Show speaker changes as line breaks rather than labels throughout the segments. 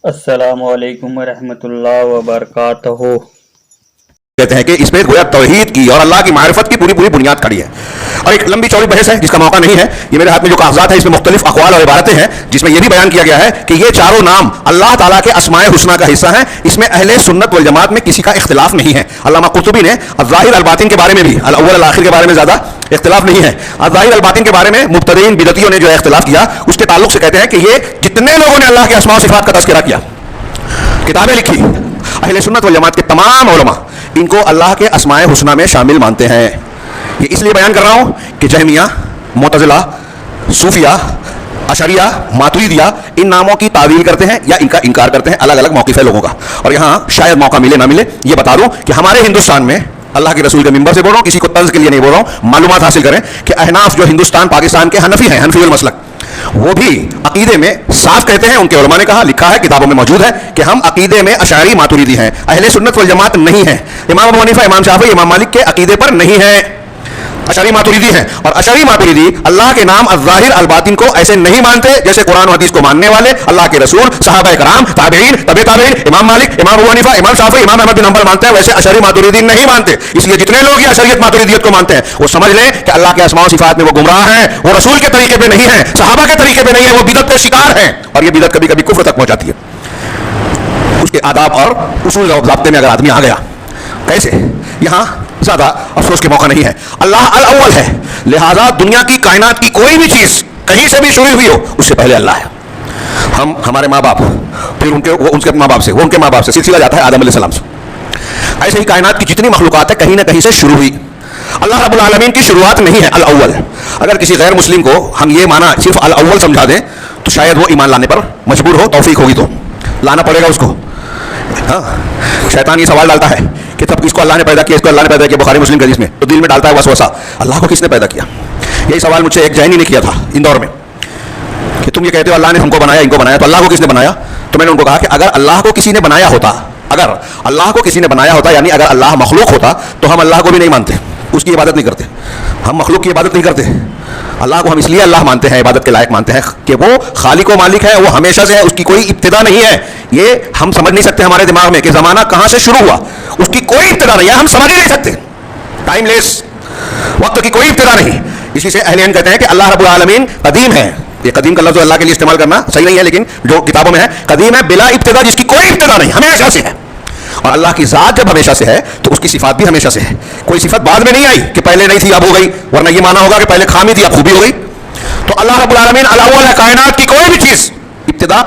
अस्सलामुअलैकुम वरहमतुल्लाहि वबरकातुहू।
कहते हैं कि इस पे गोया तौहीद की और अल्लाह की मारिफत की पूरी बुनियाद खड़ी है। और एक लंबी चौड़ी बहस है जिसका मौका नहीं है। ये मेरे हाथ में जो कागजात है इसमें मुख्तलिफ अक़वाल और इबारतें हैं जिसमें यह भी बयान किया गया है कि ये चारों नाम अल्लाह ताला के अस्माए हुस्ना का हिस्सा हैं। इसमें अहले सुन्नत वल जमात में किसी का इख्तिलाफ नहीं है। अल्लामा कुर्तुबी ने अज़्ज़ाहिर अल बातिन के बारे में भी अल अव्वल अल आखिर के बारे में ज्यादा इख्तिलाफ नहीं है। अज़्ज़ाहिर अल बातिन के बारे में मुब्तदीन बिदअतियों ने जो है इख्तिलाफ किया उसके ताल्लुक से कहते हैं कि ये जितने लोगों ने अल्लाह के अस्मा व सिफ़ात का तज़किरा किया, किताबें लिखी, अहले सुन्नत वल जमात के तमाम उलमा इनको अल्लाह के अस्माए हुस्ना में शामिल मानते हैं। ये इसलिए बयान कर रहा हूं कि जहमिया, मुतज़िला, सूफिया, अशरिया, मातुरीदिया इन नामों की तावील करते हैं या इनका इनकार करते हैं। अलग अलग मौक़िफ़ है लोगों का। और यहाँ शायद मौका मिले ना मिले ये बता दूं कि हमारे हिंदुस्तान में अल्लाह के रसूल के मिंबर से बोल रहा हूँ, किसी को तर्ज के लिए नहीं बोल रहा हूँ, मालूमात हासिल करें कि अहनाफ जो हिंदुस्तान पाकिस्तान के हनफी हैं, हनफी वल मसलक, वो भी अकीदे में साफ कहते हैं, उनके उलमा ने कहा, लिखा है, किताबों में मौजूद है कि हम अकीदे में अशारी मातुरीदी हैं, अहले सुन्नत वल जमात नहीं है। इमाम अबू हनीफा, इमाम शाफी, इमाम मालिक के अकीदे पर नहीं है, अशरी मातुरीदी हैं। और अशरी मातुरीदी अल्लाह के नाम अज़्ज़ाहिर अल बातिन को ऐसे नहीं मानते जैसे कुरान और हदीस को मानने वाले अल्लाह के रसूल, सहाबा कराम, ताबईन, तबे ताबईन, इमाम मालिक, इमाम अबू हनीफा, इमाम शाफी, इमाम अहमद बिन हंबल मानते हैं, वैसे अशरी मातुरीदी नहीं मानते। इसलिए जितने लोग ये अशरियत मातुरीदियत को मानते हैं वो समझ लें कि अल्लाह के अस्मा व सिफ़ात में वो गुमराह हैं, वो रसूल के तरीके पे नहीं है, सहाबा के तरीके पे नहीं है, वो बिदअत के शिकार हैं। और ये बिदअत कभी कभी कुफ्र तक पहुंचाती है। उसके आदाब और उसूल ज़ाब्ते में अगर आदमी आ गया, कैसे, यहाँ ज्यादा अफसोस के मौका नहीं है। अल्लाह अल अव्वल है, लिहाजा दुनिया की कायनात की कोई भी चीज कहीं से भी शुरू हुई हो उससे पहले अल्लाह है। हम, हमारे माँ बाप, फिर उनके माँ बाप से, वो उनके माँ बाप से, सिलसिला जाता है आदम अलैहिस्सलाम से। ऐसे ही कायनात की जितनी मखलूकात है कहीं ना कहीं से शुरू हुई। अल्लाह रब्बुल आलमीन की शुरुआत नहीं है, अल अव्वल। अगर किसी गैर मुस्लिम को हम ये माना सिर्फ अल अव्वल समझा दें तो शायद वो ईमान लाने पर मजबूर हो, तौफीक होगी तो लाना पड़ेगा उसको। हाँ, शैतान ये सवाल डालता है कि तब इसको अल्लाह ने पैदा किया, इसको अल्लाह ने पैदा किया, बुखारी मुस्लिम के हदीस में, तो दिल में डालता है वसवसा, अल्लाह को किसने पैदा किया। यही सवाल मुझसे एक जैनी ने किया था इंदौर में कि तुम ये कहते हो अल्लाह ने हमको बनाया, इनको बनाया, तो अल्लाह को किसने बनाया। तो मैंने उनको कहा कि अगर अल्लाह को किसी ने बनाया होता, अगर अल्लाह को किसी ने बनाया होता, यानी अगर अल्लाह मखलूक होता तो हम अल्लाह को भी नहीं मानते, उसकी इबादत नहीं करते। हम मखलूक की इबादत नहीं करते, अल्लाह को हम इसलिए अल्लाह मानते हैं, इबादत के लायक मानते हैं कि वो खालिक व मालिक है, वो हमेशा से है, उसकी कोई इब्तिदा नहीं है। ये हम समझ नहीं सकते हमारे दिमाग में कि ज़माना कहाँ से शुरू हुआ, उसकी कोई इब्तिदा नहीं है, हम समझ ही नहीं सकते। टाइमलेस, वक्त की कोई इब्तिदा नहीं। इसी से अहले इल्म कहते हैं कि अल्लाह रब्बुल आलमीन कदीम है। ये कदीम का लफ्ज़ अल्लाह के लिए इस्तेमाल करना सही नहीं है, लेकिन जो किताबों में है कदीम है बिला इब्तिदा, जिसकी कोई इब्तिदा नहीं, हमेशा से है। और अल्लाह की ज़ात जब हमेशा से है तो उसकी सिफात भी हमेशा से है। कोई सिफत बाद में नहीं आई कि पहले नहीं थी अब हो गई, वरना ये माना होगा कि पहले खामी थी अब खूबी हो गई। तो अल्लाह रब्बुल आलमीन अल अव्वल है, कायनात की कोई भी चीज़ इब्तिदा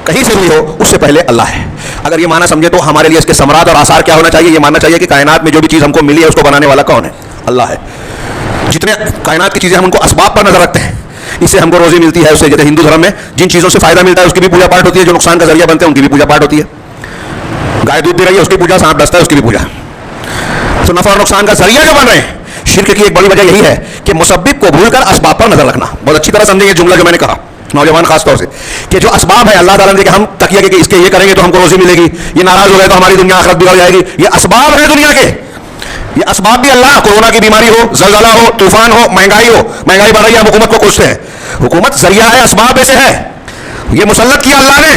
कहीं से हुई हो उससे पहले अल्लाह है। अगर ये माना समझे तो हमारे लिए इसके समरात और आसार क्या होना चाहिए, ये मानना चाहिए कि कायनात में जो भी चीज़ हमको मिली है उसको बनाने वाला कौन है, अल्लाह है। जितने कायनात की चीज़ें हम उनको असबाब पर नजर रखते हैं, इससे हमको रोजी मिलती है, उससे जैसे हिंदू धर्म में जिन चीज़ों से फायदा मिलता है उसकी भी पूजा पाठ होती है, जो नुकसान का जरिया बनते हैं उनकी भी पूजा पाठ होती है। गाय दूध दे रही है उसकी पूजा, सांप डसता है उसकी भी पूजा। तो नफा और नुकसान का जरिया जो बन रहे हैं, शिर्क की एक बड़ी वजह यही है कि मुसब्बिब को भूलकर असबाब पर नजर रखना। बहुत अच्छी तरह समझेंगे जुमला जो मैंने कहा, नौजवान खास तौर से, कि जो असबाब है अल्लाह ताला ने कि हम तकिया के इसके ये करेंगे तो हमको रोजी मिलेगी, ये नाराज हो गए तो हमारी दुनिया आखिरत बिगड़ जाएगी, ये असबाब है दुनिया के। ये असबाब भी अल्लाह, कोरोना की बीमारी हो, जलजला हो, तूफान हो, महंगाई हो, महंगाई बढ़ रही है, हम हुकूमत को कोसते हैं, हुकूमत जरिया है, असबाब ऐसे है, ये मुसल्लत किया अल्लाह ने।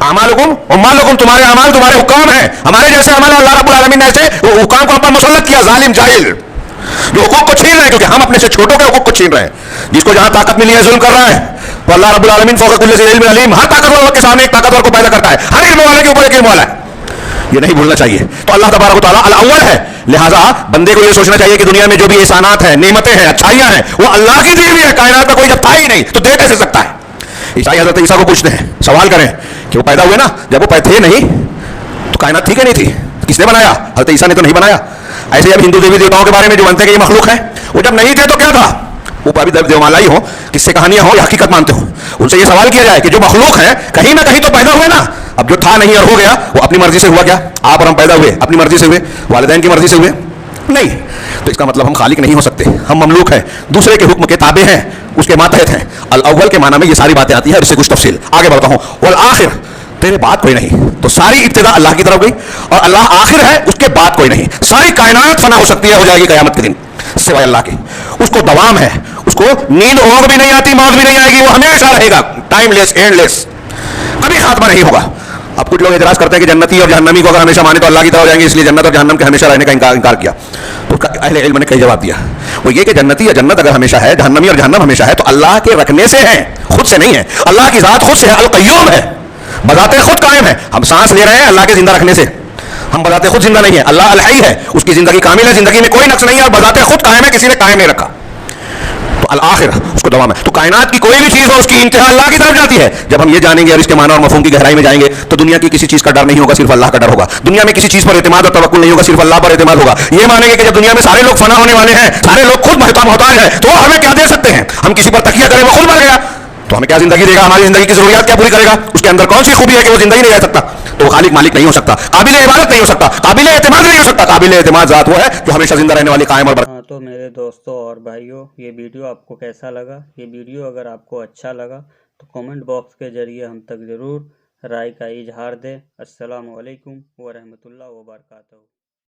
अमालुकुम उम्मालुकुम, तुम्हारे अमाल तुम्हारे हुक्म है, हमारे जैसे अमल अल्लाह रब्बुल आलमीन ने ऐसे वो हुक्म को हम पर मुसल्लत किया, जालिम जाहिल जो हुकूक को छीन रहे हैं, क्योंकि हम अपने से छोटों के हुकूक को छीन रहे हैं। जिसको जहां ताकत मिली है जुल्म कर रहा है, तो अल्लाह रब्बुल आलमीन फौक़ कुल्लि ज़ी इल्मिन अलीम, हर ताकतवर के सामने एक ताकतवर को पैदा करता है, हर इल्म वाले के ऊपर एक इल्म वाला है, ये नहीं भूलना चाहिए। तो अल्लाह तबारक व तआला अल अव्वल है, लिहाजा बंदे को ये सोचना चाहिए कि दुनिया में जो भी एहसानात हैं, नेमतें हैं, अच्छाइयां हैं, वो अल्लाह की दी हुई है। कायनात का कोई जब था ही नहीं तो दे कैसे सकता है। ईसाई हज़रत ईसा को पूछते हैं, सवाल करें कि वो पैदा हुए ना, जब वो थे नहीं तो कायनात थी कि नहीं थी, किसने बनाया, हज़रत ईसा ने तो नहीं बनाया। ऐसे अब हिंदू देवी देवताओं के बारे में जो मानते हैं कि ये मखलूक है, वो जब नहीं थे तो क्या था, वो अभी देवमालाई हो, किससे कहानियां हो या हकीकत मानते हो, उनसे ये सवाल किया जाए कि जो मखलूक है कहीं ना कहीं तो पैदा हुए ना। अब जो था नहीं और हो गया, वो अपनी मर्जी से हुआ क्या, आप और हम पैदा हुए अपनी मर्जी से हुए, वालिदैन की मर्जी से हुए नहीं। तो इसका मतलब हम खालिक नहीं हो सकते, हम ममलूक हैं, दूसरे के हुक्म के ताबे हैं, उसके मातहत हैं। अल अव्वल के माना में ये सारी बातें आती है और इससे कुछ तफसील आगे बढ़ता हूँ। वल आखिर, तेरे बाद कोई नहीं, तो सारी इब्तिदा अल्लाह की तरफ गई और अल्लाह आखिर है, उसके बाद कोई नहीं। सारी कायनात फना हो सकती है, हो जाएगी क़यामत के दिन, सिवाय अल्लाह के। उसको दवाम है, उसको नींद ऊँघ भी नहीं आती, मौत भी नहीं आएगी, वो हमेशा रहेगा, टाइमलेस, एंडलेस, कभी खात्मा नहीं होगा। अब कुछ लोग एतराज करते हैं कि जन्नती और जहन्नमी को अगर हमेशा माने तो अल्लाह की तरह हो जाएंगे, इसलिए जन्नत और जहन्नम के हमेशा रहने का इनकार किया। तो उसका अहले इल्म ने कई जवाब दिया, वो ये कि जन्नती या जन्नत अगर हमेशा है, जहन्नमी और जहन्नम हमेशा है, तो अल्लाह के रखने से है, खुद से नहीं है। अल्लाह की जात खुद से है, अल कय्यूम है, बजाते खुद कायम है। हम सांस ले रहे हैं अल्लाह के जिंदा रखने से, हम बजाते खुद जिंदा नहीं है। अल्लाह अल हई है, उसकी जिंदगी कामिल है, जिंदगी में कोई नक्स नहीं है, और बजाते खुद कायम है, किसी ने कायम नहीं रखा। तो अल आखिर उसको दवा में, तो कायनात की कोई भी चीज हो उसकी इंतहा अल्लाह की तरफ जाती है। जब हम ये जानेंगे और इसके माना और मफहूम की गहराई में जाएंगे तो दुनिया की किसी चीज का डर नहीं होगा, सिर्फ अल्लाह का डर होगा। दुनिया में किसी चीज पर एतमाद और तवक्कुल नहीं होगा, सिर्फ अल्लाह पर एतमाद होगा। ये मानेंगे कि जब दुनिया में सारे लोग फना होने वाले हैं, सारे लोग खुद मोहताज है, तो हमें क्या दे सकते हैं? हम किसी पर तकिया करें वो खुद मर गया, तो हमें क्या जिंदगी देगा? हमारी जिंदगी की जरूरियात क्या पूरी करेगा? उसके अंदर कौन सी खूबी है कि वो जिंदगी नहीं रह सकता? तो वो खालिक मालिक नहीं हो सकता, काबिल इबादत नहीं हो सकता, काबिल एतमाद नहीं हो सकता। काबिल एतमाद जात वो है जो हमेशा जिंदा रहने वाली, कायम और
हाँ, तो मेरे दोस्तों और भाइयों, ये वीडियो आपको कैसा लगा? ये वीडियो अगर आपको अच्छा लगा तो कमेंट बॉक्स के जरिए हम तक ज़रूर राय का इजहार दें। अस्सलामु अलैकुम व रहमतुल्लाह व बरकातहू।